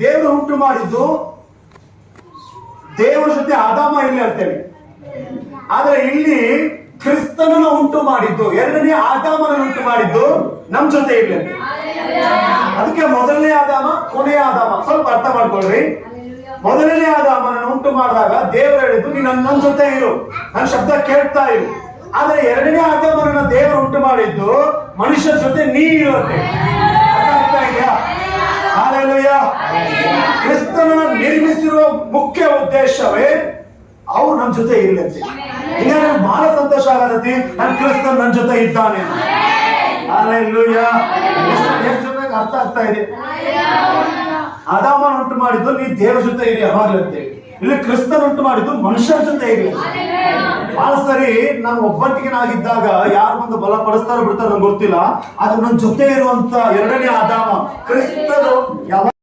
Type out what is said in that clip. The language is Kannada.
ದೇವರು ಉಂಟು ಮಾಡಿದ್ದು ದೇವರ ಜೊತೆ ಆದಾಮ ಇಲ್ಲಿ ಅಂತೇಳಿ, ಆದ್ರೆ ಇಲ್ಲಿ ಕ್ರಿಸ್ತನನ್ನು ಉಂಟು ಮಾಡಿದ್ದು, ಎರಡನೇ ಆದಾಮನನ್ನು ಉಂಟು ಮಾಡಿದ್ದು ನಮ್ ಜೊತೆ ಇಲ್ಲಿ. ಅದಕ್ಕೆ ಮೊದಲನೇ ಆದಾಮ ಕೊನೆಯ ಆದಾಮ ಸ್ವಲ್ಪ ಅರ್ಥ ಮಾಡ್ಕೊಳ್ರಿ. ಮೊದಲನೇ ಆದಾಮನನ್ನು ಉಂಟು ಮಾಡಿದಾಗ ದೇವರು ಹೇಳಿದ್ದು ನೀನು ನನ್ನ ಜೊತೆ ಇರು, ನನ್ನ ಶಬ್ದ ಕೇಳ್ತಾ ಇರು. ಆದ್ರೆ ಎರಡನೇ ಆದಾಮನನ್ನ ದೇವರು ಉಂಟು ಮಾಡಿದ್ದು ಮನುಷ್ಯರ ಜೊತೆ ನೀ ಇರುತ್ತೆ. ಅರ್ಥ ಆಗ್ತಾ ಇದೆಯಾ? ಹಲ್ಲೆಲೂಯಾ. ಕ್ರಿಸ್ತನನ್ನ ನಿರ್ಮಿಸಿರುವ ಮುಖ್ಯ ಉದ್ದೇಶವೇ ಅವ್ರು ನನ್ನ ಜೊತೆ ಇರ್ಲಂತೆ. ಈಗ ನನಗೆ ಬಹಳ ಸಂತೋಷ ಆಗತ್ತೆ, ನನ್ನ ಕ್ರಿಸ್ತನ್ ನನ್ನ ಜೊತೆ ಇದ್ದಾನೆ. ಹಲ್ಲೆಲೂಯಾ. ಎಷ್ಟು ಜೊತೆಗೆ ಅರ್ಥ ಆಗ್ತಾ ಇದೆ? ಆದಾಮನ ಉಂಟು ಮಾಡಿದ್ದು ನೀ ದೇವರ ಜೊತೆ ಇರಿ ಯಾವಾಗ್ಲಂತೆ, ಇಲ್ಲಿ ಕ್ರಿಸ್ತನ್ ಉಂಟು ಮಾಡಿದ್ದು ಮನುಷ್ಯರ ಜೊತೆ ಇರಿ. ಬಹಳ ಸರಿ ನಾನು ಒಬ್ಬಂಟಿಗೆನಾಗಿದ್ದಾಗ ಯಾರು ಬಂದು ಬಲಪಡಿಸ್ತಾರೋ ಬಿಡ್ತಾರೋ ನಂಗೆ ಗೊತ್ತಿಲ್ಲ, ಆದ್ರೆ ನನ್ನ ಜೊತೆ ಇರುವಂತ ಎರಡನೇ ಆದಾಮ ಕ್ರಿಸ್ತನು